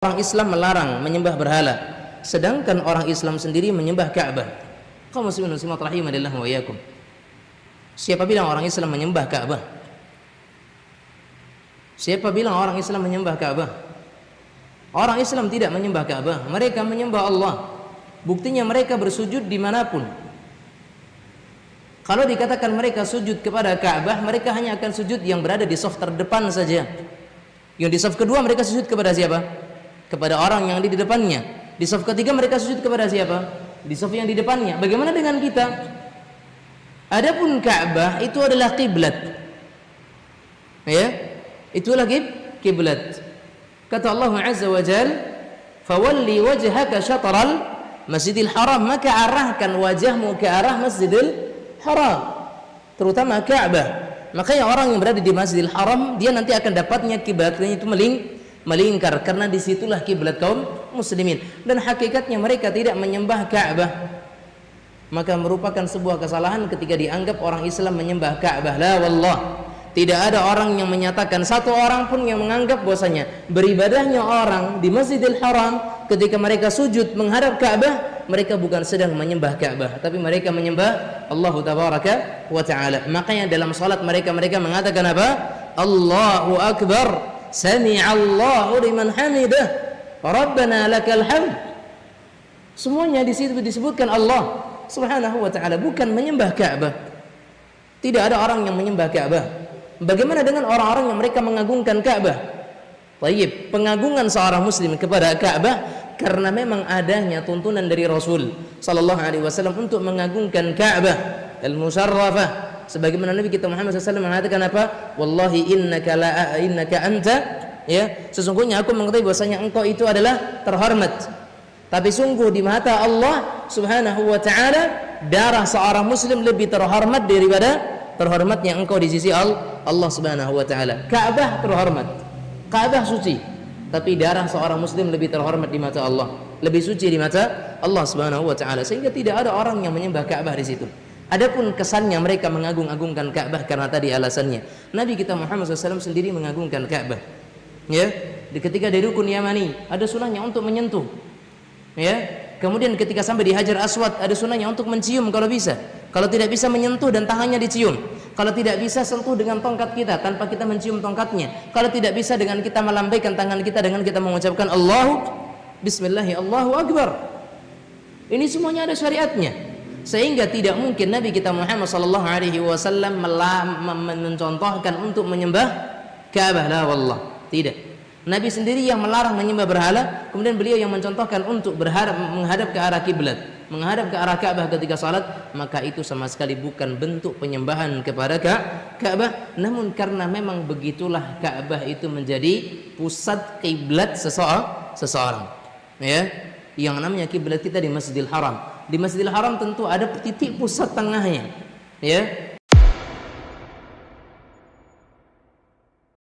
Orang Islam melarang menyembah berhala, sedangkan orang Islam sendiri menyembah Ka'bah. Kaum muslimin muslimat rahimanillah wa iyyakum. Siapa bilang orang Islam menyembah Ka'bah? Siapa bilang orang Islam menyembah Ka'bah? Orang Islam tidak menyembah Ka'bah, mereka menyembah Allah. Buktinya mereka bersujud dimanapun. Kalau dikatakan mereka sujud kepada Ka'bah, mereka hanya akan sujud yang berada di saf terdepan saja. Yang di saf kedua mereka sujud kepada siapa? Kepada orang yang di depannya. Di saf ketiga mereka sujud kepada siapa? Di saf yang di depannya. Bagaimana dengan kita? Adapun Ka'bah itu adalah kiblat. Ya, itulah kiblat. Kata Allah Azza wa Jalla, "Fawalli wajhaka syatral Masjidil Haram," maka arahkan wajahmu ke arah Masjidil Haram, terutama Ka'bah. Makanya orang yang berada di Masjidil Haram, dia nanti akan dapatnya kiblatnya itu melingkar, karena disitulah kiblat kaum muslimin. Dan hakikatnya mereka tidak menyembah Ka'bah. Maka merupakan sebuah kesalahan ketika dianggap orang Islam menyembah Ka'bah. La wallah, tidak ada orang yang menyatakan, satu orang pun yang menganggap bahwasanya beribadahnya orang di Masjidil Haram ketika mereka sujud menghadap Ka'bah, mereka bukan sedang menyembah Ka'bah, tapi mereka menyembah Allah Tabaraka wa Ta'ala. Makanya dalam salat mereka mengatakan apa? Allahu Akbar, Sami'allahu liman hamidah, Rabbana lakal hamd. Semuanya di situ disebutkan Allah Subhanahu wa Ta'ala, bukan menyembah Ka'bah. Tidak ada orang yang menyembah Ka'bah. Bagaimana dengan orang-orang yang mereka mengagungkan Ka'bah? Baik, pengagungan seorang muslim kepada Ka'bah karena memang adanya tuntunan dari Rasul sallallahu alaihi wasallam untuk mengagungkan Ka'bah al-musharrafah. Sebagaimana Nabi kita Muhammad SAW mengatakan apa? Wallahi innaka anta, ya, sesungguhnya aku mengetahui bahwasanya engkau itu adalah terhormat. Tapi sungguh di mata Allah Subhanahu wa Ta'ala, darah seorang muslim lebih terhormat daripada terhormatnya engkau di sisi Allah Subhanahu wa Ta'ala. Ka'bah terhormat, Ka'bah suci, tapi darah seorang muslim lebih terhormat di mata Allah, lebih suci di mata Allah Subhanahu wa Ta'ala, sehingga tidak ada orang yang menyembah Ka'bah di situ. Adapun kesannya mereka mengagung-agungkan Ka'bah karena tadi alasannya. Nabi kita Muhammad SAW sendiri mengagungkan Ka'bah. Ya, ketika di Rukun Yamani ada sunahnya untuk menyentuh. Ya, kemudian ketika sampai di Hajar Aswad ada sunahnya untuk mencium kalau bisa. Kalau tidak bisa menyentuh dan tangannya dicium. Kalau tidak bisa sentuh dengan tongkat kita tanpa kita mencium tongkatnya. Kalau tidak bisa dengan kita melambaikan tangan kita dengan kita mengucapkan Allahu Bismillahi Allahu Akbar. Ini semuanya ada syariatnya. Sehingga tidak mungkin Nabi kita Muhammad sallallahu alaihi wasallam mencontohkan untuk menyembah Ka'bah. La wallah, tidak. Nabi sendiri yang melarang menyembah berhala, kemudian beliau yang mencontohkan untuk menghadap ke arah kiblat, menghadap ke arah Ka'bah ketika salat, maka itu sama sekali bukan bentuk penyembahan kepada Ka'bah, namun karena memang begitulah Ka'bah itu menjadi pusat kiblat seseorang. Ya, yang namanya kiblat kita di Masjidil Haram. Di Masjidil Haram tentu ada titik pusat tengahnya, ya.